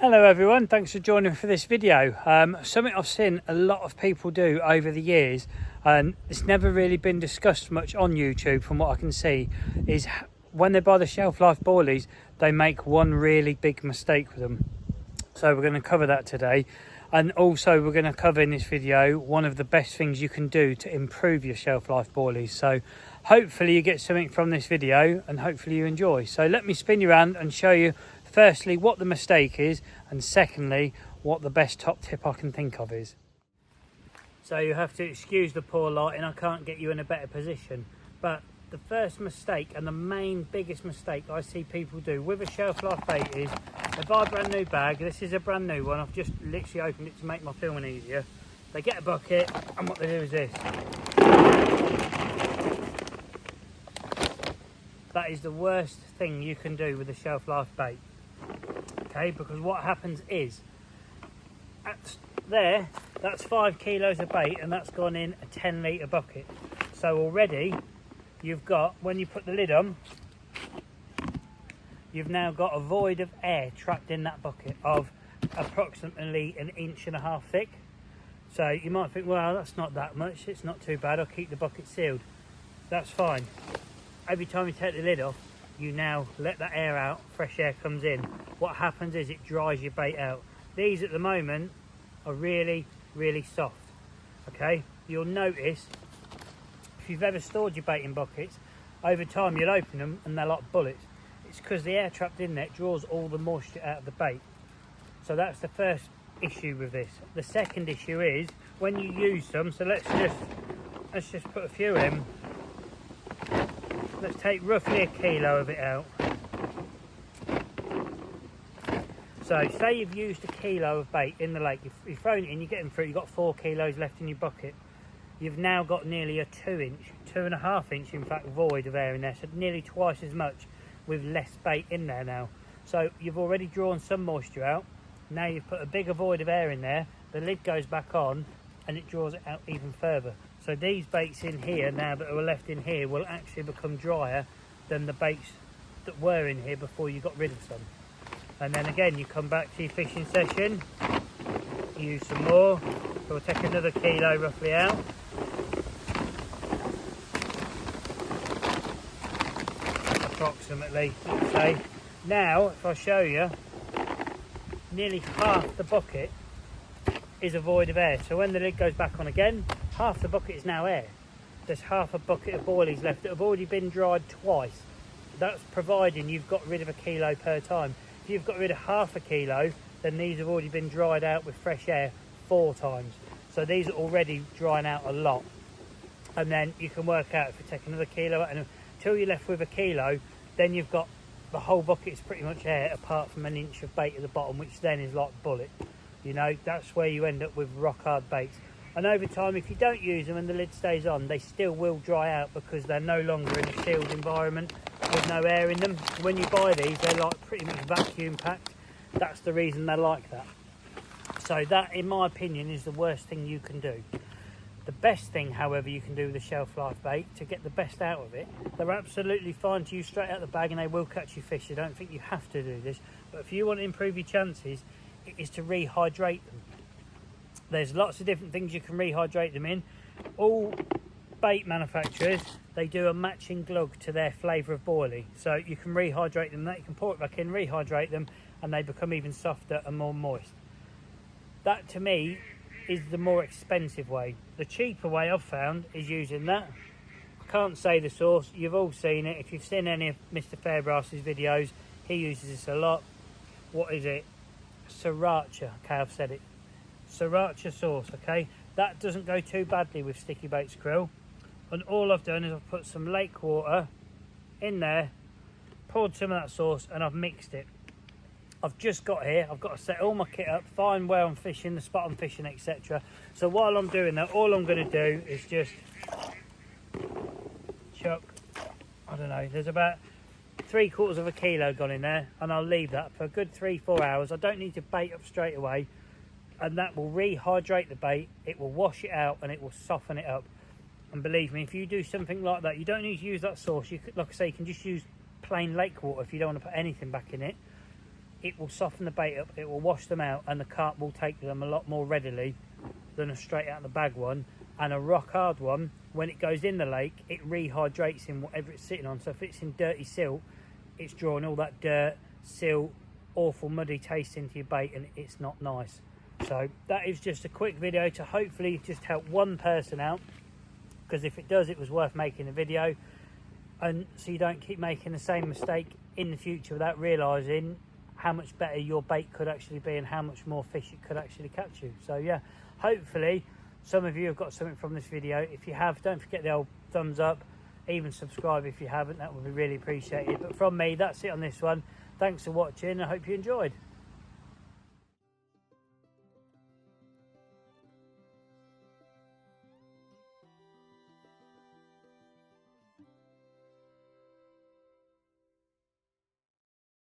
Hello everyone, thanks for joining me for this video. Something I've seen a lot of people do over the years, and it's never really been discussed much on YouTube from what I can see, is when they buy the shelf life boilies, they make one really big mistake with them. So we're going to cover that today, and also we're going to cover in this video one of the best things you can do to improve your shelf life boilies. So hopefully you get something from this video and hopefully you enjoy. So let me spin you around and show you firstly what the mistake is, and secondly what the best top tip I can think of is. So you have to excuse the poor lighting, I can't get you in a better position, but the first mistake and the biggest mistake I see people do with a shelf life bait is they buy a brand new bag. This is a brand new one, I've just literally opened it to make my filming easier. They get a bucket and what they do is this. That is the worst thing you can do with a shelf life bait. Okay, because what happens is, that's 5 kilos of bait and that's gone in a 10 litre bucket. So already you've got, when you put the lid on, you've now got a void of air trapped in that bucket of approximately 1.5 inches thick. So you might think, well, that's not that much, it's not too bad, I'll keep the bucket sealed. That's fine. Every time you take the lid off, you now let that air out, fresh air comes in. What happens is it dries your bait out. These at the moment are really, really soft. Okay, you'll notice if you've ever stored your bait in buckets, over time you'll open them and they're like bullets. It's because the air trapped in there draws all the moisture out of the bait. So that's the first issue with this. The second issue is when you use them, so let's just put a few in. Let's take roughly 1 kilo of it out. So say you've used 1 kilo of bait in the lake, you've thrown it in, you get them through, you've got 4 kilos left in your bucket. You've now got nearly a 2.5 inch in fact void of air in there, so nearly twice as much with less bait in there now. So you've already drawn some moisture out, now you've put a bigger void of air in there, the lid goes back on and it draws it out even further. So these baits in here now that are left in here will actually become drier than the baits that were in here before you got rid of some. And then again you come back to your fishing session, use some more, so we'll take another kilo roughly out. Approximately, let's say. Now if I show you, nearly half the bucket is a void of air. So when the lid goes back on again, half the bucket is now air. There's half a bucket of boilies left that have already been dried twice. That's providing you've got rid of 1 kilo per time. If you've got rid of half a kilo, then these have already been dried out with fresh air 4 times. So these are already drying out a lot. And then you can work out, if you take another kilo out, and until you're left with 1 kilo, then you've got the whole bucket is pretty much air apart from 1 inch of bait at the bottom, which then is like bullet. You know, that's where you end up with rock hard baits. And over time, if you don't use them and the lid stays on, they still will dry out because they're no longer in a sealed environment with no air in them. When you buy these, they're like pretty much vacuum packed. That's the reason they're like that. So that, in my opinion, is the worst thing you can do. The best thing, however, you can do with a shelf life bait to get the best out of it, they're absolutely fine to use straight out the bag and they will catch your fish. I don't think you have to do this, but if you want to improve your chances, it is to rehydrate them. There's lots of different things you can rehydrate them in. All bait manufacturers, they do a matching glug to their flavour of boilie. So you can rehydrate them, you can pour it back in, rehydrate them, and they become even softer and more moist. That to me is the more expensive way. The cheaper way I've found is using that. I can't say the source, you've all seen it. If you've seen any of Mr. Fairbrass's videos, he uses this a lot. What is it? Sriracha, okay, I've said it. Sriracha sauce, okay? That doesn't go too badly with sticky baits krill. And all I've done is I've put some lake water in there, poured some of that sauce, and I've mixed it. I've just got here, I've got to set all my kit up, find where I'm fishing, the spot I'm fishing, etc. So while I'm doing that, all I'm going to do is just chuck, I don't know, there's about 3/4 of a kilo gone in there, and I'll leave that for a good 3-4 hours. I don't need to bait up straight away, and that will rehydrate the bait, it will wash it out and it will soften it up. And believe me, if you do something like that, you don't need to use that sauce. You could, like I say, you can just use plain lake water if you don't want to put anything back in it. it will soften the bait up, it will wash them out, and the carp will take them a lot more readily than a straight out of the bag one. And a rock hard one, when it goes in the lake, it rehydrates in whatever it's sitting on. So if it's in dirty silt, it's drawing all that dirt, silt, awful muddy taste into your bait, and it's not nice. So that is just a quick video to hopefully just help one person out, because if it does, it was worth making a video, and so you don't keep making the same mistake in the future without realizing how much better your bait could actually be and how much more fish it could actually catch you. So yeah, hopefully some of you have got something from this video. If you have, don't forget the old thumbs up, even subscribe if you haven't, that would be really appreciated. But from me, that's it on this one. Thanks for watching, I hope you enjoyed.